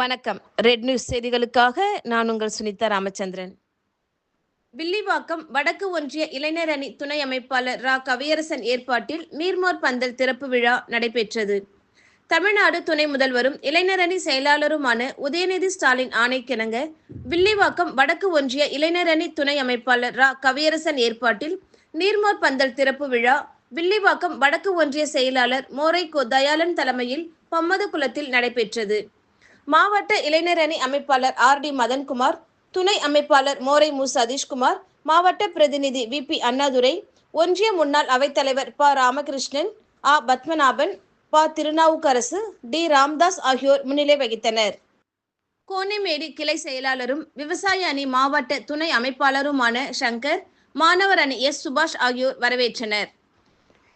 வணக்கம். Red news செய்திகளுக்காக நான் உங்கள் சுனிதா ராமச்சந்திரன். வில்லிவாக்கம் வடக்கு ஒன்றிய இளைஞர் அணி துணை அமைப்பாளர் ரா கவியரசன் ஏற்பாட்டில் நீர்மோர் பந்தல் திறப்பு விழா நடைபெற்றது. தமிழ்நாடு துணை முதல்வரும் இளைஞர் அணி செயலாளருமான உதயநிதி ஸ்டாலின் ஆணைக்கிணங்க வில்லிவாக்கம் வடக்கு ஒன்றிய இளைஞர் அணி துணை அமைப்பாளர் ரா கவியரசன் ஏற்பாட்டில் நீர்மோர் பந்தல் திறப்பு விழா வில்லிவாக்கம் வடக்கு ஒன்றிய செயலாளர் மோரை கோ தயாளன் தலைமையில் பம்மதகுளத்தில் நடைபெற்றது. மாவட்ட இளைஞர் அணி அமைப்பாளர் ஆர்.டி. மதன்குமார், துணை அமைப்பாளர் மோரை மு. சதீஷ்குமார், மாவட்ட பிரதிநிதி வி.பி. அண்ணாதுரை, ஒன்றிய முன்னாள் அவைத்தலைவர் ப. ராமகிருஷ்ணன், ஆ. பத்மநாபன், ப. திருநாவுக்கரசு, டி. ராம்தாஸ் ஆகியோர் முன்னிலை வகித்தனர். கோனேமேடு கிளை செயலாளரும் விவசாய அணி மாவட்ட துணை அமைப்பாளருமான சங்கர், மாணவர் அணி எஸ். சுபாஷ் ஆகியோர் வரவேற்றனர்.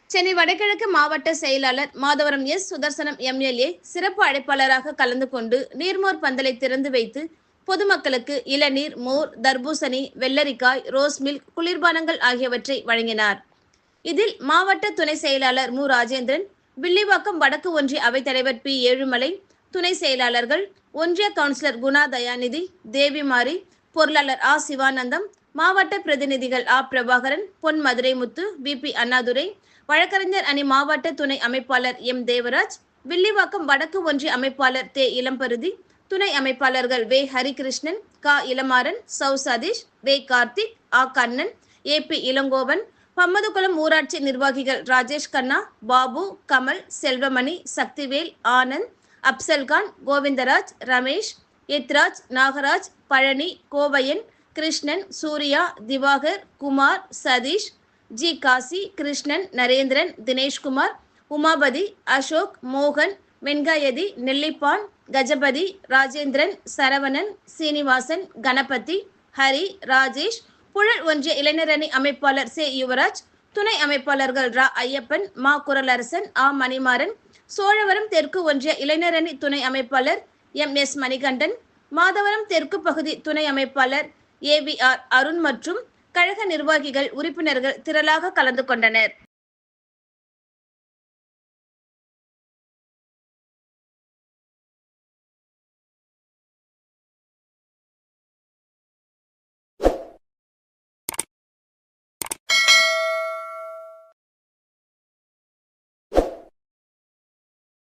சென்னை வடகிழக்கு மாவட்ட செயலாளர் மாதவரம் எஸ். சுதர்சனம் எம்.எல்.ஏ. சிறப்பு அழைப்பாளராக கலந்து கொண்டு நீர்மோர் பந்தலை திறந்து வைத்து பொதுமக்களுக்கு இளநீர், மோர், தர்பூசணி, வெள்ளரிக்காய், ரோஸ் மில்க், குளிர்பானங்கள் ஆகியவற்றை வழங்கினார். இதில் மாவட்ட துணை செயலாளர் மு. ராஜேந்திரன், வில்லிவாக்கம் வடக்கு ஒன்றிய அவைத்தலைவர் பி. ஏழுமலை, துணை செயலாளர்கள், ஒன்றிய கவுன்சிலர் குணா தயாநிதி, தேவிமாரி, பொருளாளர் ஆ. சிவானந்தம், மாவட்ட பிரதிநிதிகள் ஆ. பிரபாகரன், பொன் மதுரைமுத்து, வி.பி. அண்ணாதுரை, வழக்கறிஞர் அணி மாவட்ட துணை அமைப்பாளர் எம். தேவராஜ், வில்லிவாக்கம் வடக்கு ஒன்றிய அமைப்பாளர் தே. இளம்பருதி, துணை அமைப்பாளர்கள் வே. ஹரிகிருஷ்ணன், கா. இளமாறன், சௌ. சதீஷ், வே. கார்த்திக், ஆ. கண்ணன், ஏ. பி. இளங்கோவன், பம்மதகுளம் ஊராட்சி நிர்வாகிகள் ராஜேஷ் கண்ணா, பாபு, கமல், செல்வமணி, சக்திவேல், ஆனந்த், அப்சல்கான், கோவிந்தராஜ், ரமேஷ், எத்ராஜ், நாகராஜ், பழனி, கோவையன், கிருஷ்ணன், சூர்யா, திவாகர், குமார், சதீஷ், ஜி. காசி, கிருஷ்ணன், நரேந்திரன், தினேஷ்குமார், உமாபதி, அசோக், மோகன், வெண்காயதி, நெல்லிப்பான், கஜபதி, ராஜேந்திரன், சரவணன், சீனிவாசன், கணபதி, ஹரி, ராஜேஷ், புழல் ஒன்றிய இளைஞர் அணி அமைப்பாளர் சே. யுவராஜ், துணை அமைப்பாளர்கள் ரா. ஐயப்பன், மா. குரலரசன், ஆ. மணிமாறன், சோழவரம் தெற்கு ஒன்றிய இளைஞர் அணி துணை அமைப்பாளர் எம். எஸ். மணிகண்டன், மாதவரம் தெற்கு பகுதி துணை அமைப்பாளர் ஏ. வி. ஆர். அருண் மற்றும் கழக நிர்வாகிகள், உறுப்பினர்கள் திரளாக கலந்து கொண்டனர்.